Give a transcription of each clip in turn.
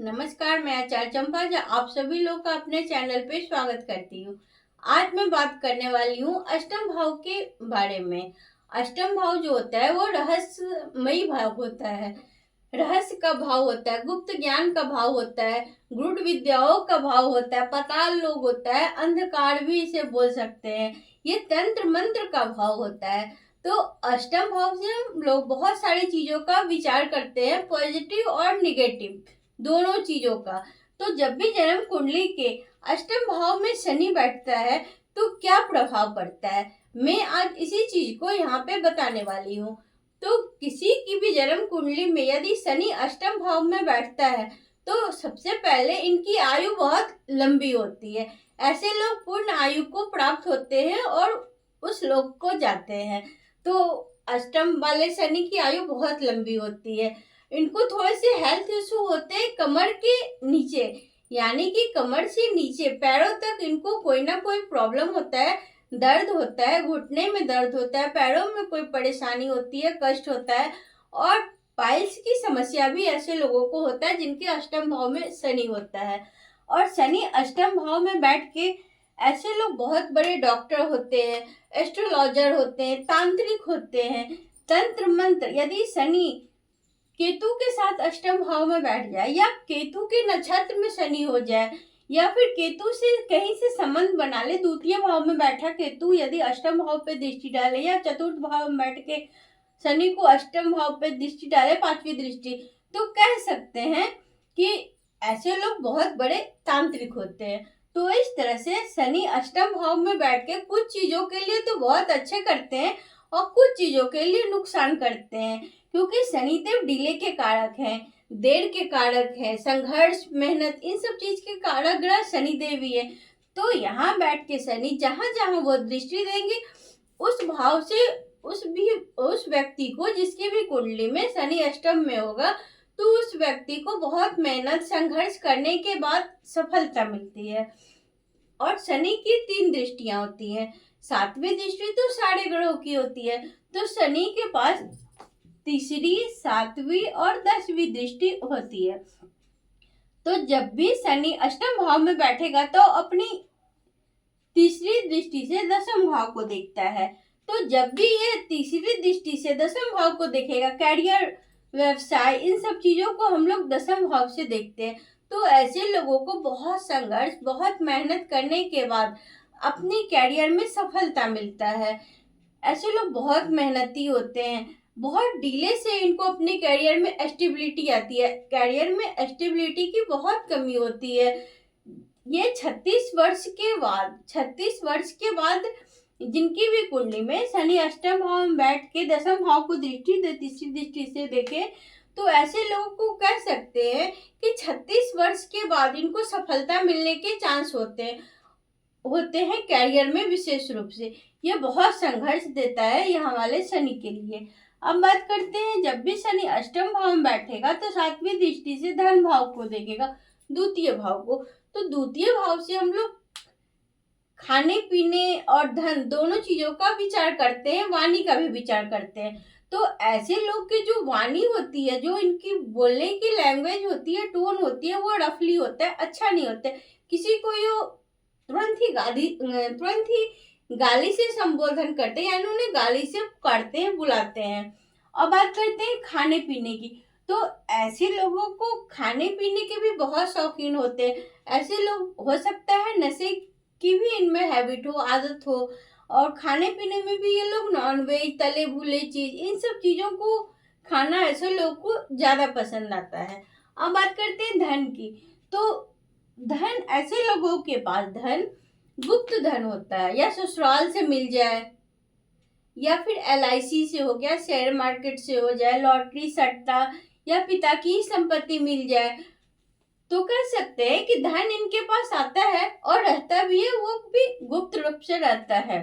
नमस्कार, मैं आचार्य चंपा आप सभी लोग का अपने चैनल पे स्वागत करती हूँ। आज मैं बात करने वाली हूँ अष्टम भाव के बारे में। अष्टम भाव जो होता है वो रहस्यमयी भाव होता है। रहस्य का भाव होता है, गुप्त ज्ञान का भाव होता है, गूढ़ विद्याओं का भाव होता है, पाताल लोक होता है, अंधकार भी इसे बोल सकते हैं। ये तंत्र मंत्र का भाव होता है। तो अष्टम भाव से हम लोग बहुत सारी चीजों का विचार करते हैं, पॉजिटिव और निगेटिव दोनों चीजों का। तो जब भी जन्म कुंडली के अष्टम भाव में शनि बैठता है तो क्या प्रभाव पड़ता है, मैं आज इसी चीज को यहाँ पे बताने वाली हूँ। तो किसी की भी जन्म कुंडली में यदि शनि अष्टम भाव में बैठता है तो सबसे पहले इनकी आयु बहुत लंबी होती है। ऐसे लोग पूर्ण आयु को प्राप्त होते हैं और उस लोक को जाते हैं। तो अष्टम वाले शनि की आयु बहुत लंबी होती है। इनको थोड़े से हेल्थ इशू होते हैं कमर के नीचे, यानी कि कमर से नीचे पैरों तक इनको कोई ना कोई प्रॉब्लम होता है, दर्द होता है, घुटने में दर्द होता है, पैरों में कोई परेशानी होती है, कष्ट होता है। और पाइल्स की समस्या भी ऐसे लोगों को होता है जिनके अष्टम भाव में शनि होता है। और शनि अष्टम भाव में बैठ के ऐसे लोग बहुत बड़े डॉक्टर होते हैं, एस्ट्रोलॉजर होते हैं, तांत्रिक होते हैं, तंत्र मंत्र। यदि शनि केतु के साथ अष्टम भाव में बैठ जाए या केतु के नक्षत्र में शनि हो जाए या फिर केतु से कहीं से संबंध बना ले, द्वितीय भाव में बैठा केतु यदि अष्टम भाव पे दृष्टि डाले या चतुर्थ भाव में बैठ के शनि को अष्टम भाव पे दृष्टि डाले, पांचवी दृष्टि, तो कह सकते हैं कि ऐसे लोग बहुत बड़े तांत्रिक होते हैं। तो इस तरह से शनि अष्टम भाव में बैठ के कुछ चीजों के लिए तो बहुत अच्छे करते हैं और कुछ चीजों के लिए नुकसान करते हैं, क्योंकि शनिदेव डिले के कारक हैं, देर के कारक हैं, संघर्ष, मेहनत, इन सब चीज के कारक ग्रह शनिदेव ही है। तो यहाँ बैठ के शनि जहां जहां वो दृष्टि देंगे उस भाव से उस व्यक्ति को, जिसकी भी कुंडली में शनि अष्टम में होगा, तो उस व्यक्ति को बहुत मेहनत संघर्ष करने के बाद सफलता मिलती है। और शनि की 3 दृष्टियां होती हैं। 7वीं दृष्टि तो सारे ग्रहों की होती है। तो शनि के पास तीसरी, 7वीं और 10वीं दृष्टि होती है। तो जब भी शनि अष्टम भाव में बैठेगा तो अपनी तीसरी दृष्टि से दसम भाव को देखता है। तो जब भी ये तीसरी दृष्टि से दसम भाव को देखेगा, कैरियर, व्यवसाय, इन सब चीजों को हम लोग दसम भाव से देखते हैं। तो ऐसे लोगों को बहुत संघर्ष, बहुत मेहनत करने के बाद अपने कैरियर में सफलता मिलता है। ऐसे लोग बहुत मेहनती होते हैं, बहुत डिले से इनको अपने करियर में स्टेबिलिटी आती है। करियर में स्टेबिलिटी की बहुत कमी होती है। ये 36 वर्ष के बाद जिनकी भी कुंडली में शनि अष्टम भाव में बैठ के दसम भाव को दृष्टि दे, तीसरी दृष्टि से देखे, तो ऐसे लोगों को कह सकते हैं कि 36 वर्ष के बाद इनको सफलता मिलने के चांस होते हैं कैरियर में। विशेष रूप से यह बहुत संघर्ष देता है यहाँ वाले शनि के लिए। अब बात करते हैं, जब भी शनि अष्टम भाव में बैठेगा तो 7वीं दृष्टि से धन भाव को देखेगा, द्वितीय भाव को। तो द्वितीय भाव से हम लोग खाने पीने और धन दोनों चीजों का विचार करते हैं, वाणी का भी विचार करते हैं। तो ऐसे लोग की जो वाणी होती है, जो इनकी बोलने की लैंग्वेज होती है, टोन होती है, वो रफली होता है, अच्छा नहीं होता है। किसी को ये तुरंत ही गाली से संबोधन करते हैं, यानी उन्हें गाली से करते हैं, बुलाते हैं। अब बात करते हैं खाने पीने की। तो ऐसे लोगों को खाने पीने के भी बहुत शौकीन होते हैं। ऐसे लोग, हो सकता है नशे की भी इनमें हैबिट हो, आदत हो, और खाने पीने में भी ये लोग नॉनवेज, तले भुने चीज, इन सब चीजों को खाना ऐसे लोगों को ज्यादा पसंद आता है। अब बात करते हैं धन की। तो धन, ऐसे लोगों के पास धन गुप्त धन होता है, या ससुराल से मिल जाए, या फिर LIC से हो गया, शेयर मार्केट से हो जाए, लॉटरी, सट्टा, या पिता की ही संपत्ति मिल जाए, तो कह सकते हैं कि धन इनके पास आता है और रहता भी है, वो भी गुप्त रूप से रहता है।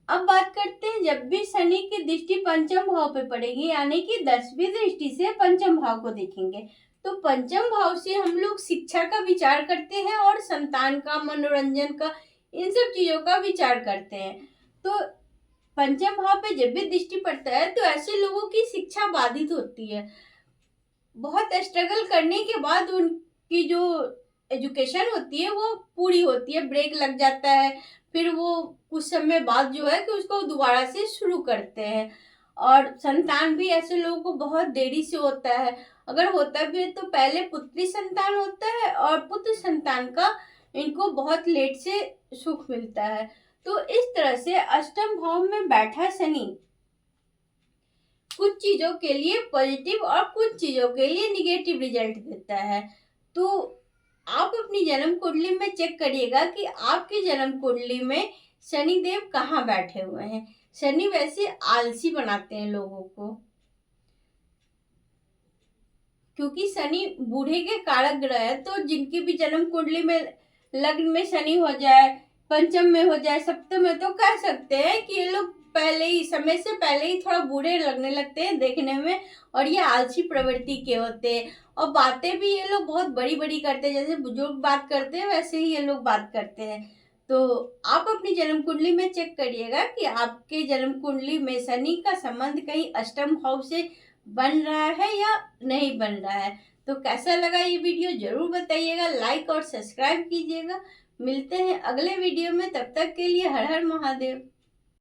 अब बात करते हैं, जब भी शनि की दृष्टि पंचम भाव पे पड़ेगी, यानी कि 10वीं दृष्टि से पंचम भाव को देखेंगे, तो पंचम भाव से हम लोग शिक्षा का विचार करते हैं और संतान का, मनोरंजन का, इन सब चीजों का विचार करते हैं। तो पंचम भाव पे जब भी दृष्टि पड़ता है तो ऐसे लोगों की शिक्षा बाधित होती है। बहुत स्ट्रगल करने के बाद उनकी जो एजुकेशन होती है वो पूरी होती है, ब्रेक लग जाता है, फिर वो कुछ समय बाद जो है कि उसको दोबारा से शुरू करते हैं। और संतान भी ऐसे लोगों को बहुत देरी से होता है, अगर होता भी है तो पहले पुत्री संतान होता है और पुत्र संतान का इनको बहुत लेट से सुख मिलता है। तो इस तरह से अष्टम भाव में बैठा शनि कुछ चीजों के लिए पॉजिटिव और कुछ चीजों के लिए निगेटिव रिजल्ट देता है। तो आप अपनी जन्म कुंडली में चेक करिएगा कि आपकी जन्म कुंडली में शनि देव कहाँ बैठे हुए हैं। शनि वैसे आलसी बनाते हैं लोगों को, क्योंकि शनि बूढ़े के कारक ग्रह है। तो जिनकी भी जन्म कुंडली में लग्न में शनि हो जाए, पंचम में हो जाए, सप्तम में, तो कह सकते हैं कि ये लोग पहले ही समय से पहले ही थोड़ा बूढ़े लगने लगते हैं देखने में, और ये आलसी प्रवृत्ति के होते हैं। और बातें भी ये लोग बहुत बड़ी बड़ी करते हैं, जैसे बुजुर्ग बात करते हैं वैसे ही ये लोग बात करते हैं। तो आप अपनी जन्म कुंडली में चेक करिएगा कि आपके जन्म कुंडली में शनि का संबंध कहीं अष्टम भाव से बन रहा है या नहीं बन रहा है। तो कैसा लगा ये वीडियो जरूर बताइएगा, लाइक और सब्सक्राइब कीजिएगा। मिलते हैं अगले वीडियो में, तब तक के लिए हर हर महादेव।